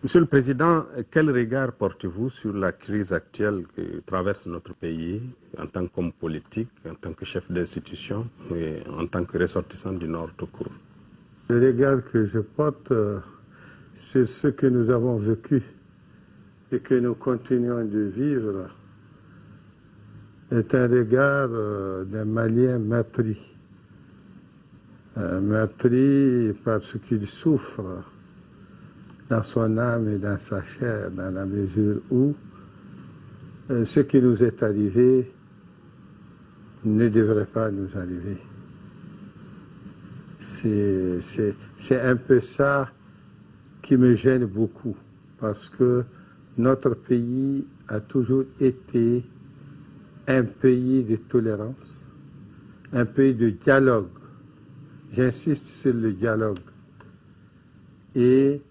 Monsieur le Président, quel regard portez-vous sur la crise actuelle que traverse notre pays en tant qu'homme politique, en tant que chef d'institution et en tant que ressortissant du Nord tout court? Le regard que je porte sur ce que nous avons vécu et que nous continuons de vivre est un regard d'un Malien meurtri. Meurtri parce qu'il souffre dans son âme et dans sa chair, dans la mesure où ce qui nous est arrivé ne devrait pas nous arriver. C'est un peu ça qui me gêne beaucoup, parce que notre pays a toujours été un pays de tolérance, un pays de dialogue. J'insiste sur le dialogue. Et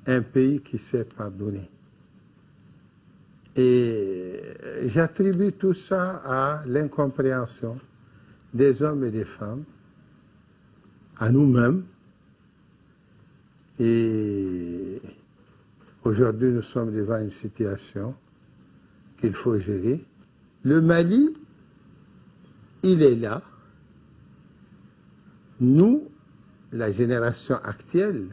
un pays qui sait pardonner. Et j'attribue tout ça à l'incompréhension des hommes et des femmes, à nous-mêmes. Et aujourd'hui, nous sommes devant une situation qu'il faut gérer. Le Mali, il est là. Nous, la génération actuelle,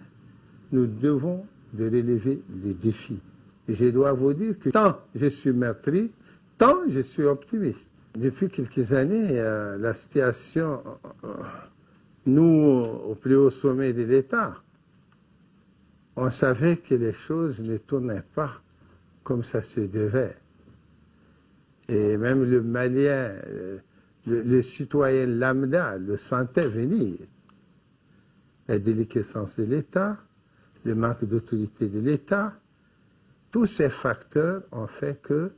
nous devons de relever les défis. Et je dois vous dire que tant je suis meurtri, tant je suis optimiste. Depuis quelques années, la situation, nous, au plus haut sommet de l'État, on savait que les choses ne tournaient pas comme ça se devait. Et même le Malien, le citoyen lambda le sentait venir. La déliquescence de l'État, le manque d'autorité de l'État, tous ces facteurs ont fait que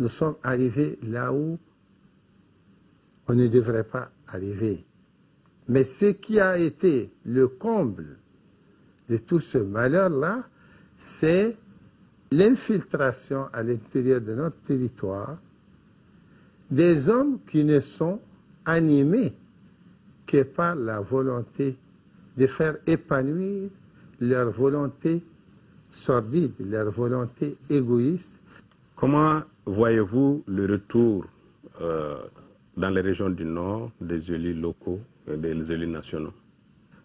nous sommes arrivés là où on ne devrait pas arriver. Mais ce qui a été le comble de tout ce malheur-là, c'est l'infiltration à l'intérieur de notre territoire des hommes qui ne sont animés que par la volonté de faire épanouir leur volonté sordide, leur volonté égoïste. Comment voyez-vous le retour dans les régions du Nord des élus locaux et des élus nationaux?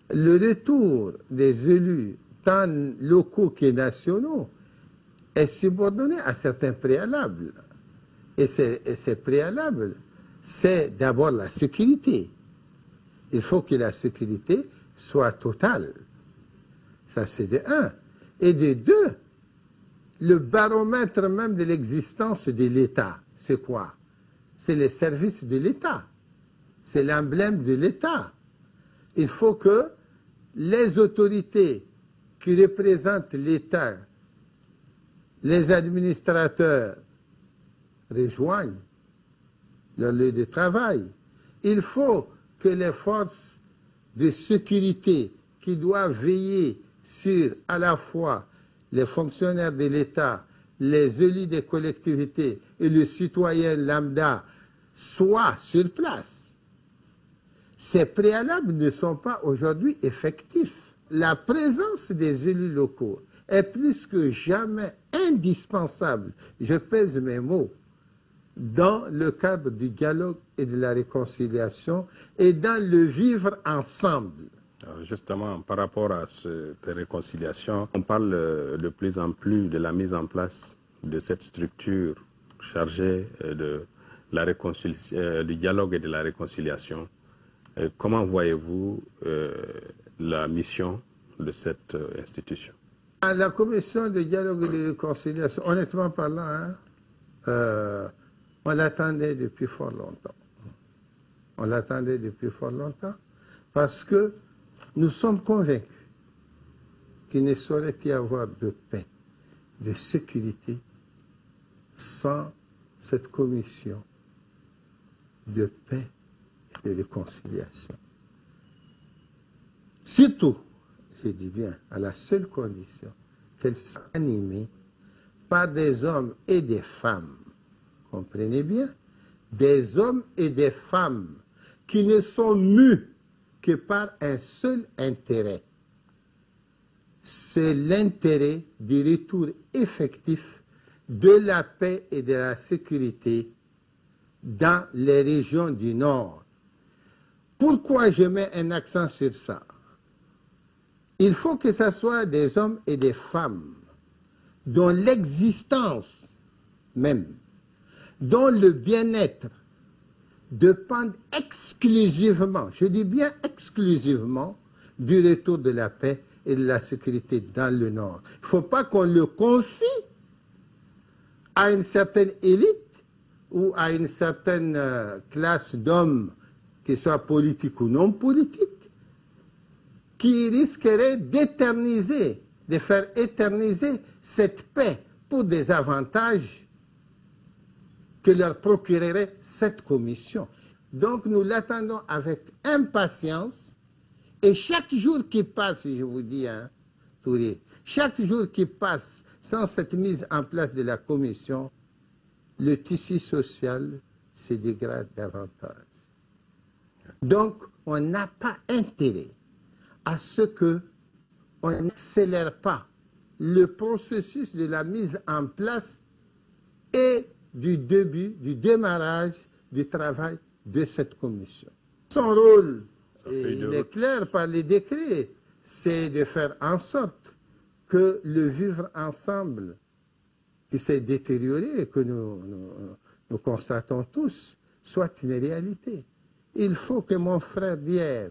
Le retour des élus, tant locaux que nationaux, est subordonné à certains préalables. Et ces préalables, c'est d'abord la sécurité. Il faut que la sécurité soit totale. Ça, c'est de un. Et de deux, le baromètre même de l'existence de l'État, c'est quoi? C'est les services de l'État. C'est l'emblème de l'État. Il faut que les autorités qui représentent l'État, les administrateurs, rejoignent leur lieu de travail. Il faut que les forces de sécurité qui doivent veiller sur à la fois les fonctionnaires de l'État, les élus des collectivités et le citoyen lambda soient sur place. Ces préalables ne sont pas aujourd'hui effectifs. La présence des élus locaux est plus que jamais indispensable, je pèse mes mots, dans le cadre du dialogue et de la réconciliation et dans le vivre ensemble. Alors justement, par rapport à cette réconciliation, on parle de plus en plus de la mise en place de cette structure chargée du dialogue et de la réconciliation. Comment voyez-vous la mission de cette institution? À la commission de dialogue et de réconciliation, honnêtement parlant, on l'attendait depuis fort longtemps. On l'attendait depuis fort longtemps parce que nous sommes convaincus qu'il ne saurait y avoir de paix, de sécurité sans cette commission de paix et de réconciliation. Surtout, je dis bien, à la seule condition qu'elle soit animée par des hommes et des femmes, comprenez bien, des hommes et des femmes qui ne sont mus que par un seul intérêt, c'est l'intérêt du retour effectif de la paix et de la sécurité dans les régions du Nord. Pourquoi je mets un accent sur ça? Il faut que ce soit des hommes et des femmes dont l'existence même, dont le bien-être dépendent exclusivement, je dis bien exclusivement, du retour de la paix et de la sécurité dans le Nord. Il ne faut pas qu'on le confie à une certaine élite ou à une certaine classe d'hommes, qu'ils soient politiques ou non politiques, qui risqueraient d'éterniser, de faire éterniser cette paix pour des avantages que leur procurerait cette commission. Donc nous l'attendons avec impatience, et chaque jour qui passe, je vous dis, Touré, chaque jour qui passe sans cette mise en place de la commission, le tissu social se dégrade davantage. Donc on n'a pas intérêt à ce que on n'accélère pas le processus de la mise en place et du début, du démarrage du travail de cette commission. Son rôle, il est clair par les décrets, c'est de faire en sorte que le vivre ensemble qui s'est détérioré et que nous constatons tous soit une réalité. Il faut que mon frère d'hier,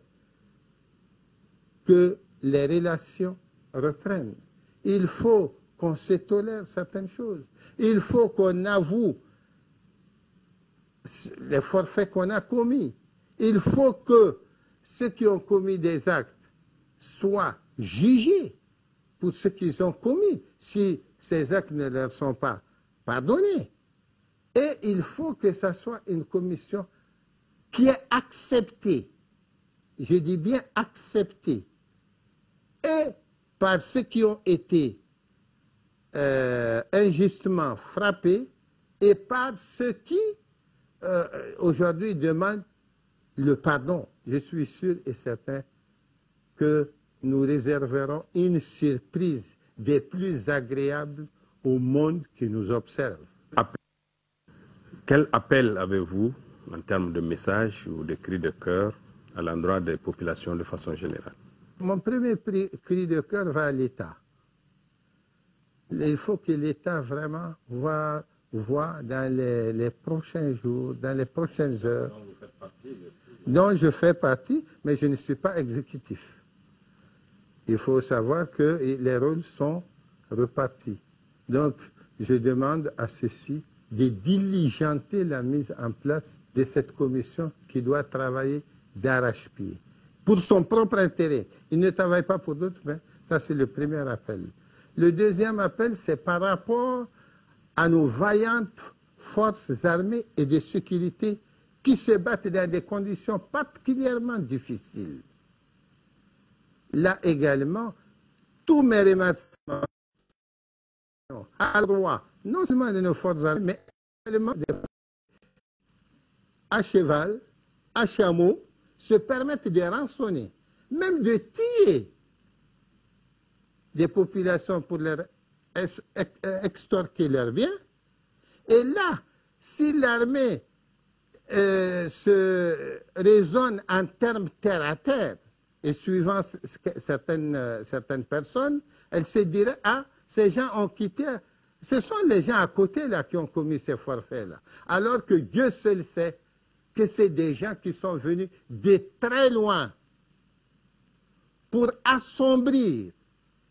que les relations reprennent. Il faut qu'on se tolère certaines choses. Il faut qu'on avoue les forfaits qu'on a commis. Il faut que ceux qui ont commis des actes soient jugés pour ce qu'ils ont commis, si ces actes ne leur sont pas pardonnés. Et il faut que ce soit une commission qui est acceptée, je dis bien acceptée, et par ceux qui ont été injustement frappés, et par ceux qui aujourd'hui demandent le pardon. Je suis sûr et certain que nous réserverons une surprise des plus agréables au monde qui nous observe. Quel appel avez-vous en termes de messages ou de cris de cœur à l'endroit des populations de façon générale? Mon premier cri de cœur va à l'État. Il faut que l'État vraiment voit dans les prochains jours, dans les prochaines heures, dont je fais partie, mais je ne suis pas exécutif. Il faut savoir que les rôles sont repartis. Donc, je demande à ceux-ci de diligenter la mise en place de cette commission qui doit travailler d'arrache-pied. Pour son propre intérêt. Il ne travaille pas pour d'autres, mais ça c'est le premier appel. Le deuxième appel, c'est par rapport à nos vaillantes forces armées et de sécurité qui se battent dans des conditions particulièrement difficiles. Là également, tous mes remerciements à droit, non seulement de nos forces armées, mais également à cheval, à chameau, se permettent de rançonner, même de tuer des populations pour leur extorquer leurs biens. Et là, si l'armée se raisonne en termes terre à terre, et suivant certaines personnes, elle se dirait, ah, ces gens ont quitté, ce sont les gens à côté là qui ont commis ces forfaits-là. Alors que Dieu seul sait que c'est des gens qui sont venus de très loin pour assombrir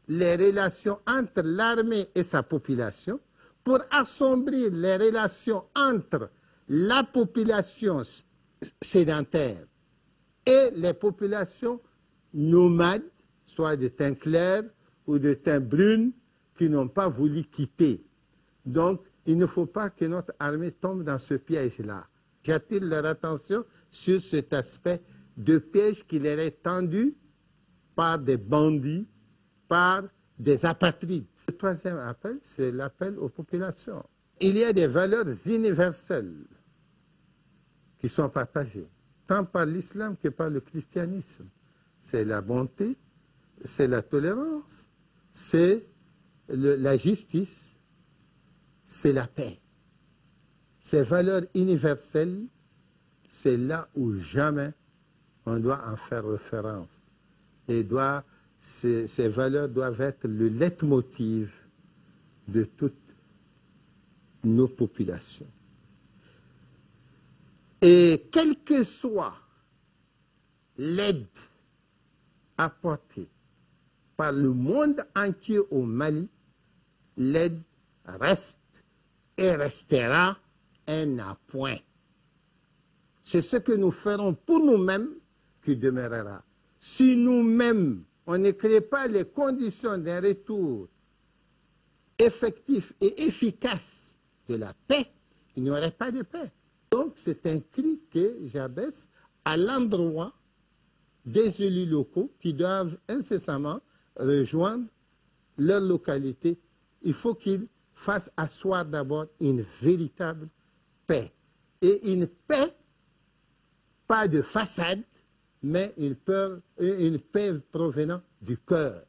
les relations entre l'armée et sa population, pour assombrir les relations entre la population sédentaire et les populations nomades, soit de teint clair ou de teint brune, qui n'ont pas voulu quitter. Donc, il ne faut pas que notre armée tombe dans ce piège-là. J'attire leur attention sur cet aspect de piège qui leur est tendu par des bandits, par des apatrides. Le troisième appel, c'est l'appel aux populations. Il y a des valeurs universelles qui sont partagées, tant par l'islam que par le christianisme. C'est la bonté, c'est la tolérance, c'est la justice, c'est la paix. Ces valeurs universelles, c'est là où jamais on doit en faire référence. Et ces valeurs doivent être le leitmotiv de toutes nos populations. Et quelle que soit l'aide apportée par le monde entier au Mali, l'aide reste et restera un appoint. C'est ce que nous ferons pour nous-mêmes qui demeurera. Si nous-mêmes, on ne crée pas les conditions d'un retour effectif et efficace de la paix, il n'y aurait pas de paix. Donc, c'est un cri que j'adresse à l'endroit des élus locaux qui doivent incessamment rejoindre leur localité. Il faut qu'ils fassent asseoir d'abord une véritable paix. Et une paix, pas de façade, mais une paix provenant du cœur.